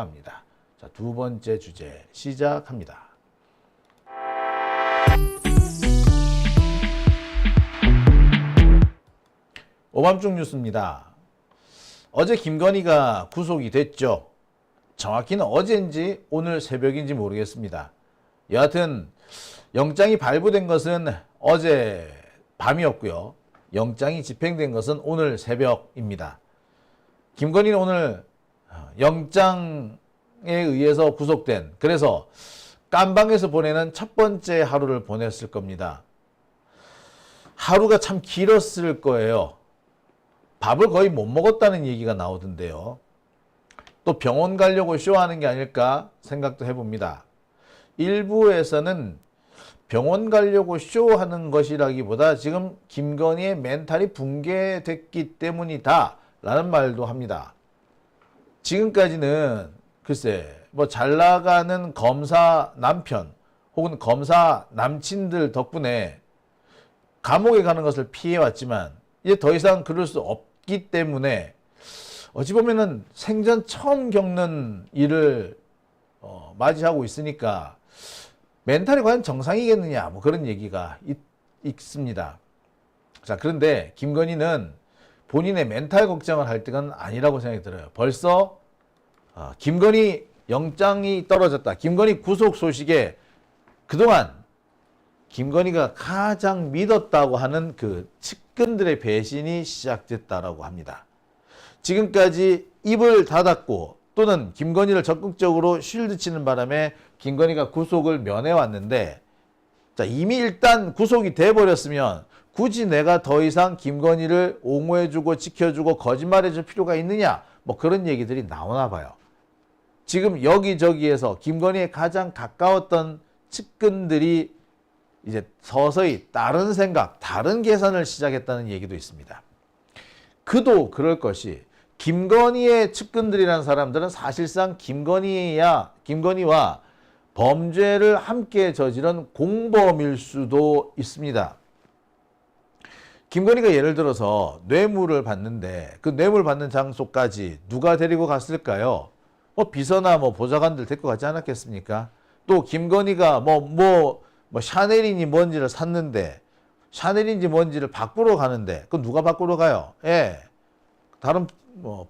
합니다. 자, 두 번째 주제 시작합니다. 오밤중 뉴스입니다. 어제 김건희가 구속이 됐죠. 정확히는 어제인지 오늘 새벽인지 모르겠습니다. 여하튼 영장이 발부된 것은 어제 밤이었고요. 영장이 집행된 것은 오늘 새벽입니다. 김건희는 오늘 영장에 의해서 구속된, 그래서 깜방에서 보내는 첫 번째 하루를 보냈을 겁니다. 하루가 참 길었을 거예요. 밥을 거의 못 먹었다는 얘기가 나오던데요. 또 병원 가려고 쇼하는 게 아닐까 생각도 해봅니다. 일부에서는 병원 가려고 쇼하는 것이라기보다 지금 김건희의 멘탈이 붕괴됐기 때문이다 라는 말도 합니다. 지금까지는 글쎄 뭐 잘 나가는 검사 남편 혹은 검사 남친들 덕분에 감옥에 가는 것을 피해왔지만 이제 더 이상 그럴 수 없기 때문에 어찌 보면은 생전 처음 겪는 일을 맞이하고 있으니까 멘탈이 과연 정상이겠느냐 뭐 그런 얘기가 있습니다. 자, 그런데 김건희는 본인의 멘탈 걱정을 할 때가 아니라고 생각이 들어요. 벌써 김건희 영장이 떨어졌다. 김건희 구속 소식에 그동안 김건희가 가장 믿었다고 하는 그 측근들의 배신이 시작됐다라고 합니다. 지금까지 입을 닫았고 또는 김건희를 적극적으로 쉴드 치는 바람에 김건희가 구속을 면해왔는데, 자, 이미 일단 구속이 돼버렸으면 굳이 내가 더 이상 김건희를 옹호해주고 지켜주고 거짓말해줄 필요가 있느냐 뭐 그런 얘기들이 나오나 봐요. 지금 여기저기에서 김건희에 가장 가까웠던 측근들이 이제 서서히 다른 생각, 다른 계산을 시작했다는 얘기도 있습니다. 그도 그럴 것이 김건희의 측근들이라는 사람들은 사실상 김건희와 범죄를 함께 저지른 공범일 수도 있습니다. 김건희가 예를 들어서 뇌물을 받는데 그 뇌물 받는 장소까지 누가 데리고 갔을까요? 비서나 보좌관들 데리고 가지 않았겠습니까? 또 김건희가 샤넬인지 뭔지를 샀는데 샤넬인지 뭔지를 바꾸러 가는데 그 누가 바꾸러 가요? 예, 다른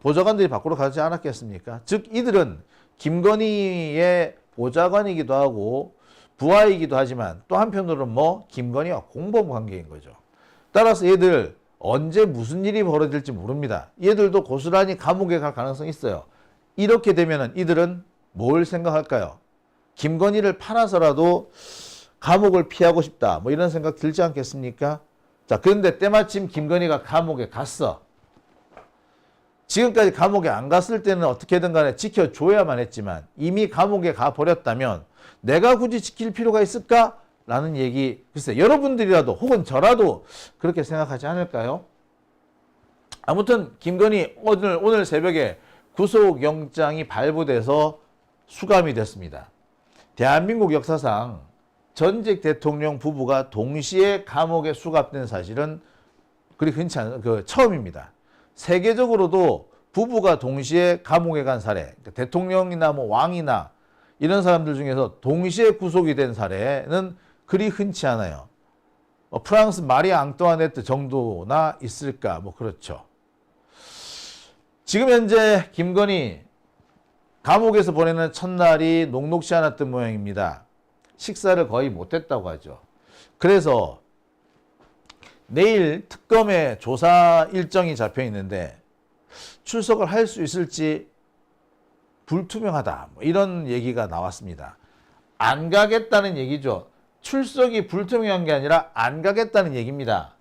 보좌관들이 바꾸러 가지 않았겠습니까? 즉 이들은 김건희의 보좌관이기도 하고 부하이기도 하지만 또 한편으로는 김건희와 공범 관계인 거죠. 따라서 얘들 언제 무슨 일이 벌어질지 모릅니다. 얘들도 고스란히 감옥에 갈 가능성이 있어요. 이렇게 되면 이들은 뭘 생각할까요? 김건희를 팔아서라도 감옥을 피하고 싶다 이런 생각 들지 않겠습니까? 자, 그런데 때마침 김건희가 감옥에 갔어. 지금까지 감옥에 안 갔을 때는 어떻게든 간에 지켜줘야만 했지만 이미 감옥에 가버렸다면 내가 굳이 지킬 필요가 있을까? 라는 얘기, 글쎄 여러분들이라도 혹은 저라도 그렇게 생각하지 않을까요? 아무튼 김건희 오늘 새벽에 구속영장이 발부돼서 수감이 됐습니다. 대한민국 역사상 전직 대통령 부부가 동시에 감옥에 수감된 사실은 그리 흔치 않은 처음입니다. 세계적으로도 부부가 동시에 감옥에 간 사례, 대통령이나 왕이나 이런 사람들 중에서 동시에 구속이 된 사례는 그리 흔치 않아요. 프랑스 마리 앙뚜아네트 정도나 있을까? 그렇죠. 지금 현재 김건희 감옥에서 보내는 첫날이 녹록지 않았던 모양입니다. 식사를 거의 못했다고 하죠. 그래서 내일 특검의 조사 일정이 잡혀 있는데 출석을 할 수 있을지 불투명하다 이런 얘기가 나왔습니다. 안 가겠다는 얘기죠. 출석이 불투명한 게 아니라 안 가겠다는 얘기입니다.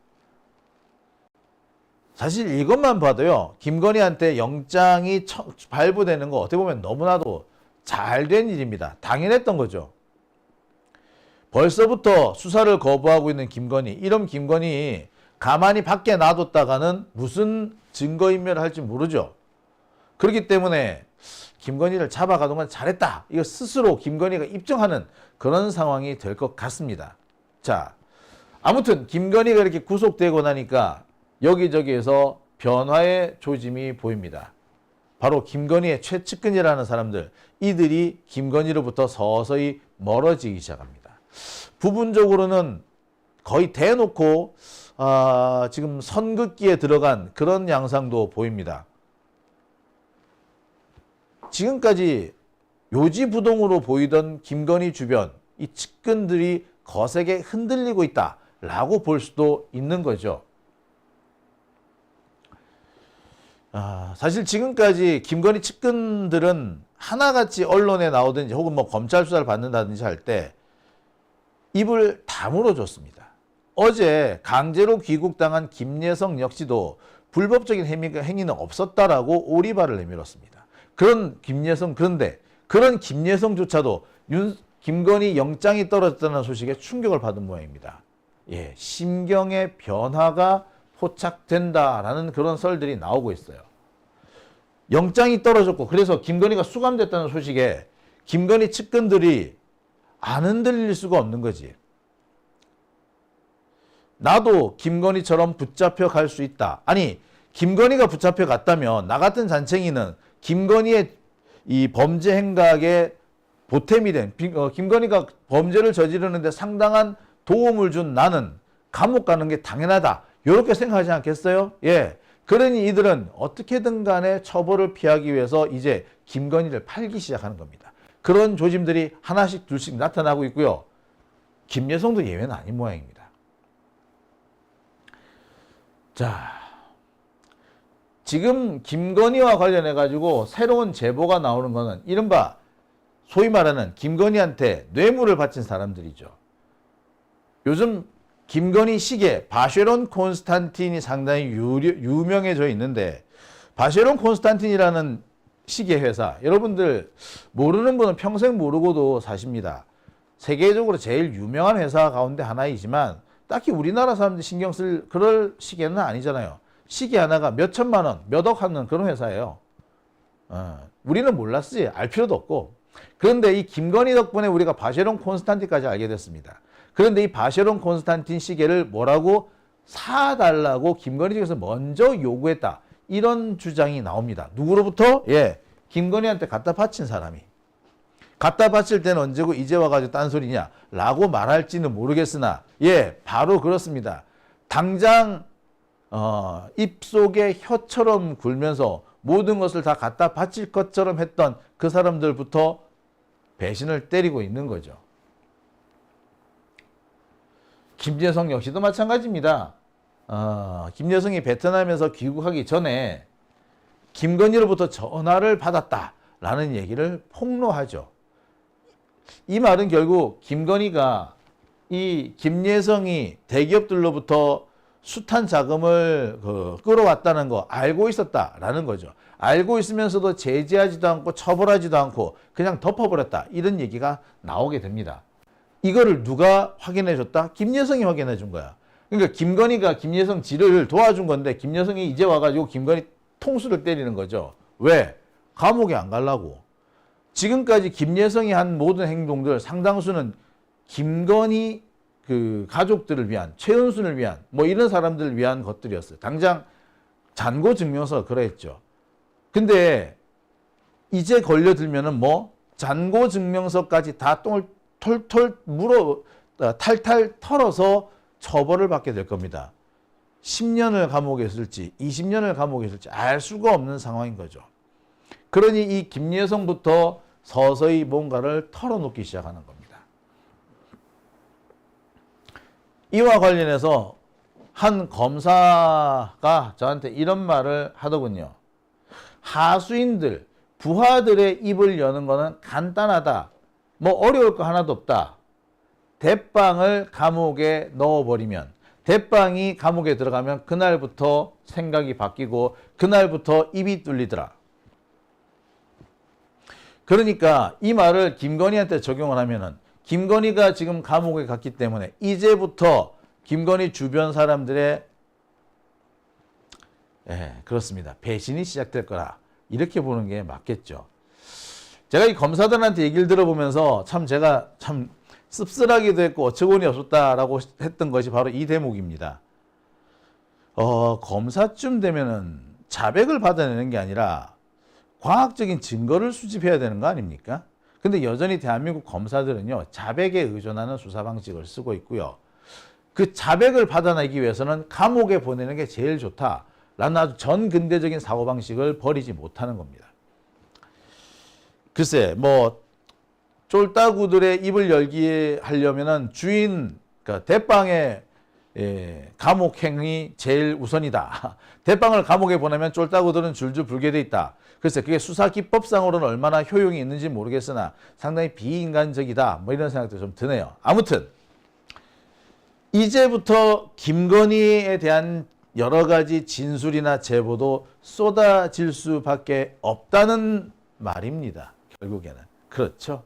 사실 이것만 봐도요, 김건희한테 영장이 발부되는 거 어떻게 보면 너무나도 잘된 일입니다. 당연했던 거죠. 벌써부터 수사를 거부하고 있는 김건희, 이런 김건희 가만히 밖에 놔뒀다가는 무슨 증거인멸을 할지 모르죠. 그렇기 때문에 김건희를 잡아가는 건 잘했다. 이거 스스로 김건희가 입증하는 그런 상황이 될 것 같습니다. 자, 아무튼 김건희가 이렇게 구속되고 나니까 여기저기에서 변화의 조짐이 보입니다. 바로 김건희의 최측근이라는 사람들, 이들이 김건희로부터 서서히 멀어지기 시작합니다. 부분적으로는 거의 대놓고 지금 선긋기에 들어간 그런 양상도 보입니다. 지금까지 요지부동으로 보이던 김건희 주변 이 측근들이 거세게 흔들리고 있다라고 볼 수도 있는 거죠. 사실 지금까지 김건희 측근들은 하나같이 언론에 나오든지 혹은 뭐 검찰 수사를 받는다든지 할 때 입을 다물어줬습니다. 어제 강제로 귀국당한 김예성 역시도 불법적인 행위는 없었다라고 오리발을 내밀었습니다. 그런데 그런 김예성조차도 김건희 영장이 떨어졌다는 소식에 충격을 받은 모양입니다. 예, 심경의 변화가 포착된다라는 그런 썰들이 나오고 있어요. 영장이 떨어졌고 그래서 김건희가 수감됐다는 소식에 김건희 측근들이 안 흔들릴 수가 없는 거지. 나도 김건희처럼 붙잡혀 갈 수 있다. 아니, 김건희가 붙잡혀 갔다면 나 같은 잔챙이는 김건희의 이 범죄 행각에 보탬이 된 김건희가 범죄를 저지르는데 상당한 도움을 준 나는 감옥 가는 게 당연하다. 이렇게 생각하지 않겠어요? 예. 그러니 이들은 어떻게든 간에 처벌을 피하기 위해서 이제 김건희를 팔기 시작하는 겁니다. 그런 조짐들이 하나씩 둘씩 나타나고 있고요. 김예성도 예외는 아닌 모양입니다. 자, 지금 김건희와 관련해 가지고 새로운 제보가 나오는 거는 이른바 소위 말하는 김건희한테 뇌물을 바친 사람들이죠. 요즘 김건희 시계 바쉐론 콘스탄틴이 상당히 유명해져 있는데, 바쉐론 콘스탄틴이라는 시계 회사, 여러분들 모르는 분은 평생 모르고도 사십니다. 세계적으로 제일 유명한 회사 가운데 하나이지만 딱히 우리나라 사람들이 신경 쓸 그럴 시계는 아니잖아요. 시계 하나가 몇 천만 원, 몇 억 하는 그런 회사예요. 우리는 몰랐지, 알 필요도 없고. 그런데 이 김건희 덕분에 우리가 바쉐론 콘스탄틴까지 알게 됐습니다. 그런데 이 바쉐론 콘스탄틴 시계를 뭐라고 사달라고 김건희 측에서 먼저 요구했다. 이런 주장이 나옵니다. 누구로부터? 예, 김건희한테 갖다 바친 사람이. 갖다 바칠 때는 언제고 이제 와가지고 딴소리냐 라고 말할지는 모르겠으나, 예, 바로 그렇습니다. 당장 입속에 혀처럼 굴면서 모든 것을 다 갖다 바칠 것처럼 했던 그 사람들부터 배신을 때리고 있는 거죠. 김예성 역시도 마찬가지입니다. 김예성이 베트남에서 귀국하기 전에 김건희로부터 전화를 받았다라는 얘기를 폭로하죠. 이 말은 결국 김건희가 이 김예성이 대기업들로부터 숱한 자금을 끌어왔다는 거 알고 있었다라는 거죠. 알고 있으면서도 제재하지도 않고 처벌하지도 않고 그냥 덮어버렸다. 이런 얘기가 나오게 됩니다. 이거를 누가 확인해 줬다? 김예성이 확인해 준 거야. 그러니까 김건희가 김예성 지를 도와준 건데 김예성이 이제 와가지고 김건희 통수를 때리는 거죠. 왜? 감옥에 안 가려고. 지금까지 김예성이 한 모든 행동들 상당수는 김건희 그 가족들을 위한, 최은순을 위한, 뭐 이런 사람들을 위한 것들이었어요. 당장 잔고증명서 그랬죠. 근데 이제 걸려들면은 뭐 잔고증명서까지 다 똥을 털털 탈탈 털어서 처벌을 받게 될 겁니다. 10년을 감옥에 있을지 20년을 감옥에 있을지 알 수가 없는 상황인 거죠. 그러니 이 김예성부터 서서히 뭔가를 털어놓기 시작하는 겁니다. 이와 관련해서 한 검사가 저한테 이런 말을 하더군요. 하수인들, 부하들의 입을 여는 거는 간단하다. 뭐 어려울 거 하나도 없다. 대빵을 감옥에 넣어버리면, 대빵이 감옥에 들어가면 그날부터 생각이 바뀌고 그날부터 입이 뚫리더라. 그러니까 이 말을 김건희한테 적용을 하면은, 김건희가 지금 감옥에 갔기 때문에 이제부터 김건희 주변 사람들의 그렇습니다. 배신이 시작될 거라. 이렇게 보는 게 맞겠죠. 제가 이 검사들한테 얘기를 들어보면서 제가 참 씁쓸하기도 했고 어처구니 없었다라고 했던 것이 바로 이 대목입니다. 검사쯤 되면은 자백을 받아내는 게 아니라 과학적인 증거를 수집해야 되는 거 아닙니까? 근데 여전히 대한민국 검사들은요, 자백에 의존하는 수사 방식을 쓰고 있고요. 그 자백을 받아내기 위해서는 감옥에 보내는 게 제일 좋다라는 아주 전근대적인 사고방식을 버리지 못하는 겁니다. 글쎄, 뭐 쫄따구들의 입을 열게 하려면은 주인, 그러니까 대빵의 감옥행이 제일 우선이다. 대빵을 감옥에 보내면 쫄따구들은 줄줄 불게 돼 있다. 글쎄, 그게 수사기법상으로는 얼마나 효용이 있는지 모르겠으나 상당히 비인간적이다. 뭐 이런 생각도 좀 드네요. 아무튼 이제부터 김건희에 대한 여러 가지 진술이나 제보도 쏟아질 수밖에 없다는 말입니다. 결국에는. 그렇죠.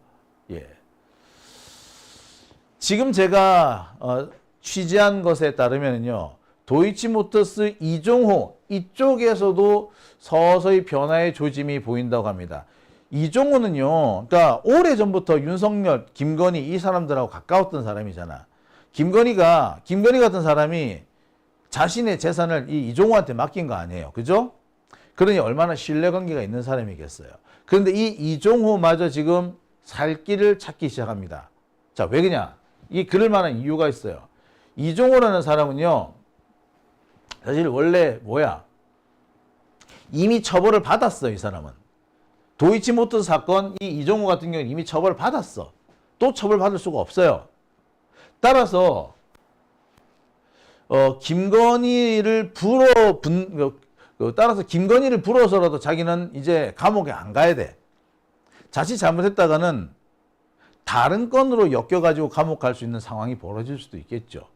예. 지금 제가 취재한 것에 따르면요, 도이치모터스 이종호 이쪽에서도 서서히 변화의 조짐이 보인다고 합니다. 이종호는요, 그러니까 오래전부터 윤석열, 김건희 이 사람들하고 가까웠던 사람이잖아. 김건희 같은 사람이 자신의 재산을 이 이종호한테 맡긴 거 아니에요. 그죠? 그러니 얼마나 신뢰관계가 있는 사람이겠어요. 그런데 이 이종호마저 지금 살 길을 찾기 시작합니다. 자, 왜 그러냐? 이 그럴 만한 이유가 있어요. 이종호라는 사람은요, 사실 원래 이미 처벌을 받았어, 이 사람은. 도이치모터스 사건, 이 이종호 같은 경우는 이미 처벌을 받았어. 또 처벌받을 수가 없어요. 따라서 김건희를 따라서 김건희를 불어서라도 자기는 이제 감옥에 안 가야 돼. 자칫 잘못했다가는 다른 건으로 엮여가지고 감옥 갈 수 있는 상황이 벌어질 수도 있겠죠.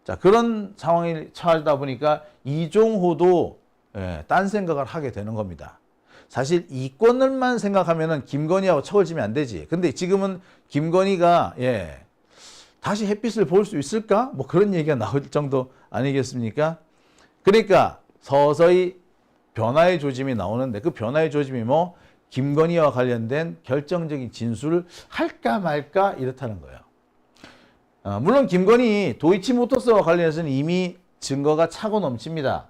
자, 그런 상황에 처하다 보니까 이종호도 딴 생각을 하게 되는 겁니다. 사실 이 건을만 생각하면은 김건희하고 척을 지면 안 되지. 근데 지금은 김건희가 다시 햇빛을 볼 수 있을까? 뭐 그런 얘기가 나올 정도 아니겠습니까? 그러니까 서서히 변화의 조짐이 나오는데 그 변화의 조짐이 뭐 김건희와 관련된 결정적인 진술을 할까 말까 이렇다는 거예요. 물론 김건희 도이치모터스와 관련해서는 이미 증거가 차고 넘칩니다.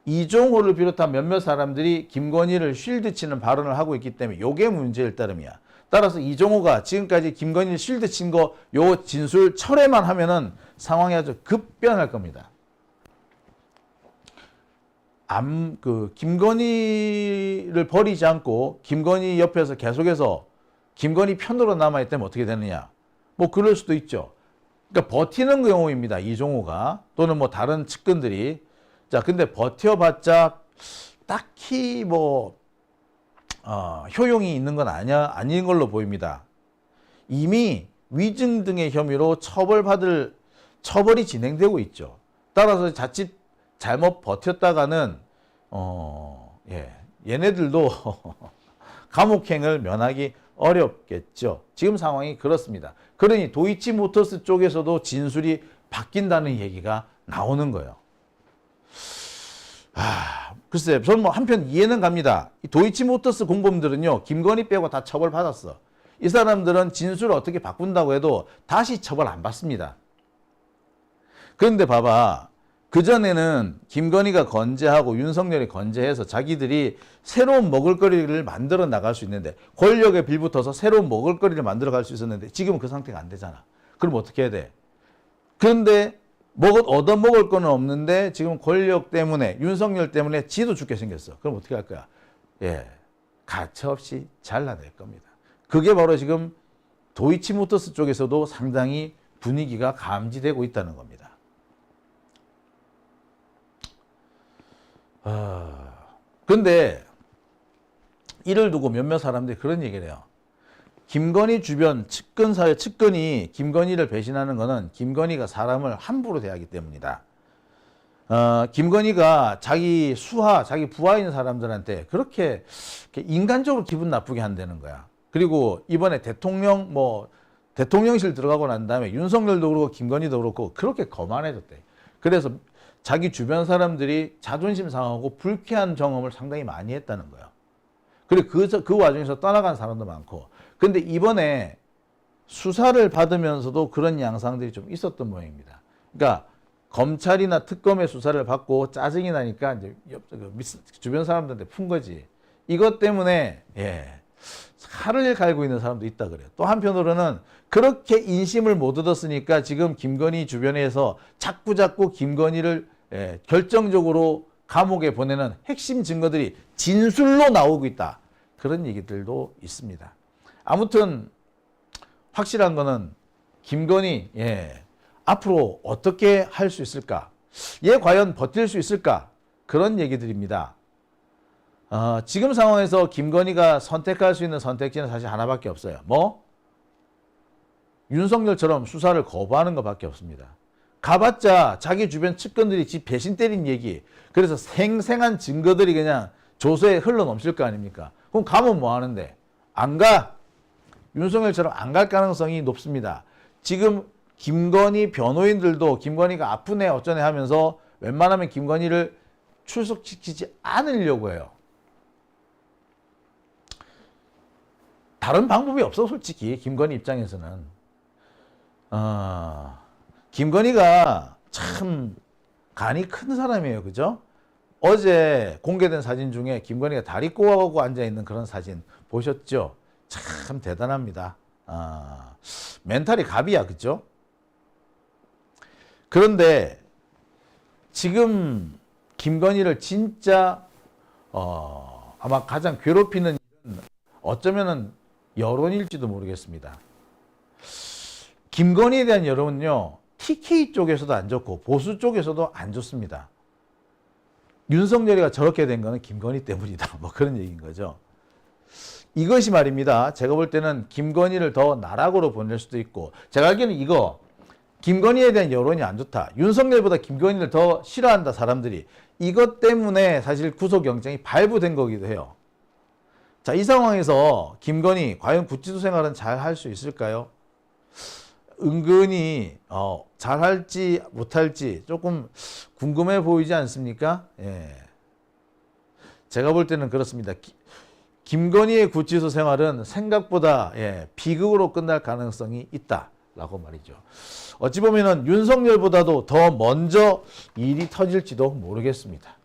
이종호를 비롯한 몇몇 사람들이 김건희를 쉴드 치는 발언을 하고 있기 때문에 이게 문제일 따름이야. 따라서 이종호가 지금까지 김건희를 쉴드 친 거 요 진술 철회만 하면은 상황이 아주 급변할 겁니다. 김건희를 버리지 않고 김건희 옆에서 계속해서 김건희 편으로 남아있다면 어떻게 되느냐. 뭐 그럴 수도 있죠. 그러니까 버티는 경우입니다. 이종호가 또는 뭐 다른 측근들이. 자, 근데 버텨봤자 딱히 뭐 효용이 있는 건 아닌 걸로 보입니다. 이미 위증 등의 혐의로 처벌이 진행되고 있죠. 따라서 자칫 잘못 버텼다가는 얘네들도 감옥행을 면하기 어렵겠죠. 지금 상황이 그렇습니다. 그러니 도이치모터스 쪽에서도 진술이 바뀐다는 얘기가 나오는 거예요. 글쎄, 저는 뭐 한편 이해는 갑니다. 이 도이치모터스 공범들은요, 김건희 빼고 다 처벌받았어. 이 사람들은 진술을 어떻게 바꾼다고 해도 다시 처벌 안 받습니다. 그런데 봐봐. 그전에는 김건희가 건재하고 윤석열이 건재해서 자기들이 새로운 먹을거리를 만들어 나갈 수 있는데, 권력에 빌붙어서 새로운 먹을거리를 만들어 갈 수 있었는데 지금은 그 상태가 안 되잖아. 그럼 어떻게 해야 돼? 그런데 얻어먹을 거는 없는데 지금 권력 때문에, 윤석열 때문에 지도 죽게 생겼어. 그럼 어떻게 할 거야? 가차없이 잘라낼 겁니다. 그게 바로 지금 도이치모터스 쪽에서도 상당히 분위기가 감지되고 있다는 겁니다. 근데 이를 두고 몇몇 사람들이 그런 얘기를 해요. 김건희 주변 측근이 김건희를 배신하는 것은 김건희가 사람을 함부로 대하기 때문이다. 김건희가 자기 부하인 사람들한테 그렇게 인간적으로 기분 나쁘게 한다는 거야. 그리고 이번에 대통령실 들어가고 난 다음에 윤석열도 그렇고 김건희도 그렇고 그렇게 거만해졌대. 그래서 자기 주변 사람들이 자존심 상하고 불쾌한 경험을 상당히 많이 했다는 거예요. 그리고 그 와중에서 떠나간 사람도 많고. 근데 이번에 수사를 받으면서도 그런 양상들이 좀 있었던 모양입니다. 그러니까 검찰이나 특검의 수사를 받고 짜증이 나니까 이제 주변 사람들한테 푼 거지. 이것 때문에 칼을 갈고 있는 사람도 있다 그래요. 또 한편으로는 그렇게 인심을 못 얻었으니까 지금 김건희 주변에서 자꾸 김건희를 결정적으로 감옥에 보내는 핵심 증거들이 진술로 나오고 있다. 그런 얘기들도 있습니다. 아무튼 확실한 거는 김건희 앞으로 어떻게 할 수 있을까? 얘 과연 버틸 수 있을까? 그런 얘기들입니다. 지금 상황에서 김건희가 선택할 수 있는 선택지는 사실 하나밖에 없어요. 뭐? 윤석열처럼 수사를 거부하는 것밖에 없습니다. 가봤자 자기 주변 측근들이 지 배신 때린 얘기, 그래서 생생한 증거들이 그냥 조서에 흘러넘칠 거 아닙니까? 그럼 가면 뭐 하는데? 안 가. 윤석열처럼 안 갈 가능성이 높습니다. 지금 김건희 변호인들도 김건희가 아프네 어쩌네 하면서 웬만하면 김건희를 출석시키지 않으려고 해요. 다른 방법이 없어 솔직히 김건희 입장에서는. 김건희가 참 간이 큰 사람이에요. 그죠? 어제 공개된 사진 중에 김건희가 다리 꼬아고 앉아있는 그런 사진 보셨죠? 참 대단합니다. 멘탈이 갑이야. 그죠? 그런데 지금 김건희를 진짜 아마 가장 괴롭히는 일은 어쩌면은 여론일지도 모르겠습니다. 김건희에 대한 여론은요, TK 쪽에서도 안 좋고 보수 쪽에서도 안 좋습니다. 윤석열이가 저렇게 된 거는 김건희 때문이다. 뭐 그런 얘기인 거죠. 이것이 말입니다. 제가 볼 때는 김건희를 더 나락으로 보낼 수도 있고, 제가 알기로는 이거 김건희에 대한 여론이 안 좋다. 윤석열보다 김건희를 더 싫어한다 사람들이. 이것 때문에 사실 구속영장이 발부된 거기도 해요. 자, 이 상황에서 김건희 과연 구치소 생활은 잘 할 수 있을까요? 은근히 잘할지 못할지 조금 궁금해 보이지 않습니까? 제가 볼 때는 그렇습니다. 김건희의 구치소 생활은 생각보다 비극으로 끝날 가능성이 있다라고 말이죠. 어찌 보면은 윤석열보다도 더 먼저 일이 터질지도 모르겠습니다.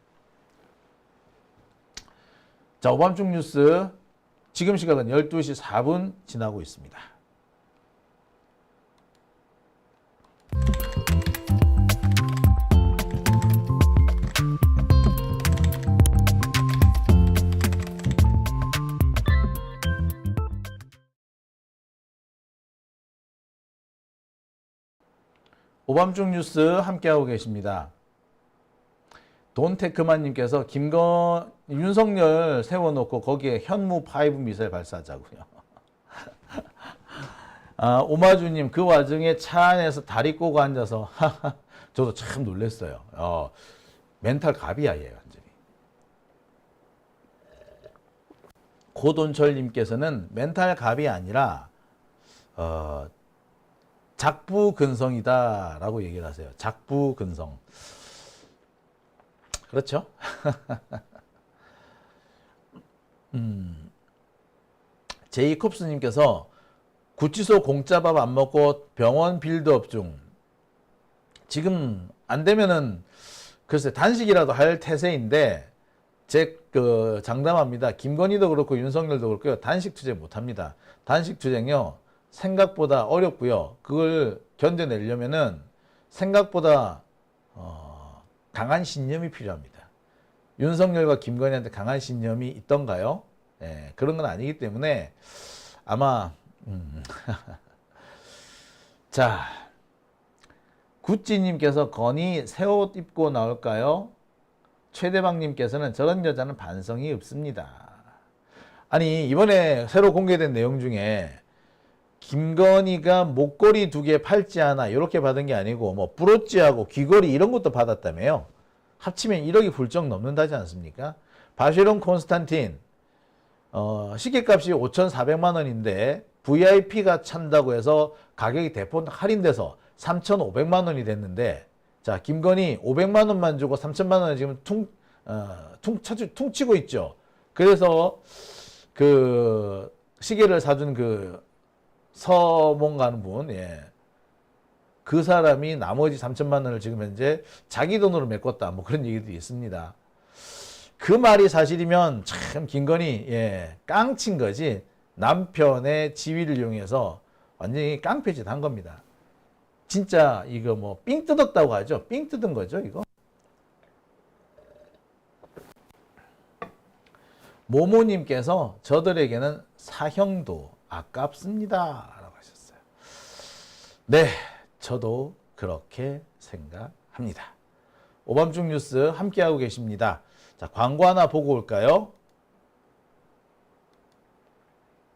자, 오밤중 뉴스 지금 시각은 12시 4분 지나고 있습니다. 오밤중 뉴스 함께하고 계십니다. 돈테크만님께서 윤석열 세워놓고 거기에 현무 5 미사일 발사하자고요. 오마주님, 그 와중에 차 안에서 다리 꼬고 앉아서 저도 참 놀랐어요. 멘탈 갑이야 얘 완전히. 고돈철님께서는 멘탈 갑이 아니라 작부근성이다라고 얘기를 하세요. 작부근성. 그렇죠? 제이콥스님께서 구치소 공짜밥 안 먹고 병원 빌드업 중. 지금 안 되면은 글쎄 단식이라도 할 태세인데 장담합니다. 김건희도 그렇고 윤석열도 그렇고요. 단식 투쟁 못 합니다. 단식 투쟁요. 생각보다 어렵고요. 그걸 견뎌내려면은 생각보다 강한 신념이 필요합니다. 윤석열과 김건희한테 강한 신념이 있던가요? 그런 건 아니기 때문에 아마 자, 구찌님께서 건희 새 옷 입고 나올까요? 최대방님께서는 저런 여자는 반성이 없습니다. 아니 이번에 새로 공개된 내용 중에 김건희가 목걸이 2개 팔찌 하나 이렇게 받은 게 아니고 뭐 브로치하고 귀걸이 이런 것도 받았다며요. 합치면 1억이 훌쩍 넘는다지 않습니까? 바쉐론 콘스탄틴 시계값이 5,400만 원인데 VIP가 찬다고 해서 가격이 대폭 할인돼서 3,500만 원이 됐는데, 자, 김건희 500만 원만 주고 3,000만 원을 지금 퉁치고 있죠. 그래서 그 시계를 사준 그 서몽 가는 분, 그 사람이 나머지 3,000만 원을 지금 현재 자기 돈으로 메꿨다. 뭐 그런 얘기도 있습니다. 그 말이 사실이면 참 김건희 깡친 거지. 남편의 지위를 이용해서 완전히 깡패짓 한 겁니다. 진짜 이거 뭐 삥 뜯었다고 하죠. 삥 뜯은 거죠, 이거. 모모님께서 저들에게는 사형도 아깝습니다 라고 하셨어요. 네, 저도 그렇게 생각합니다. 오밤중 뉴스 함께하고 계십니다. 자, 광고 하나 보고 올까요?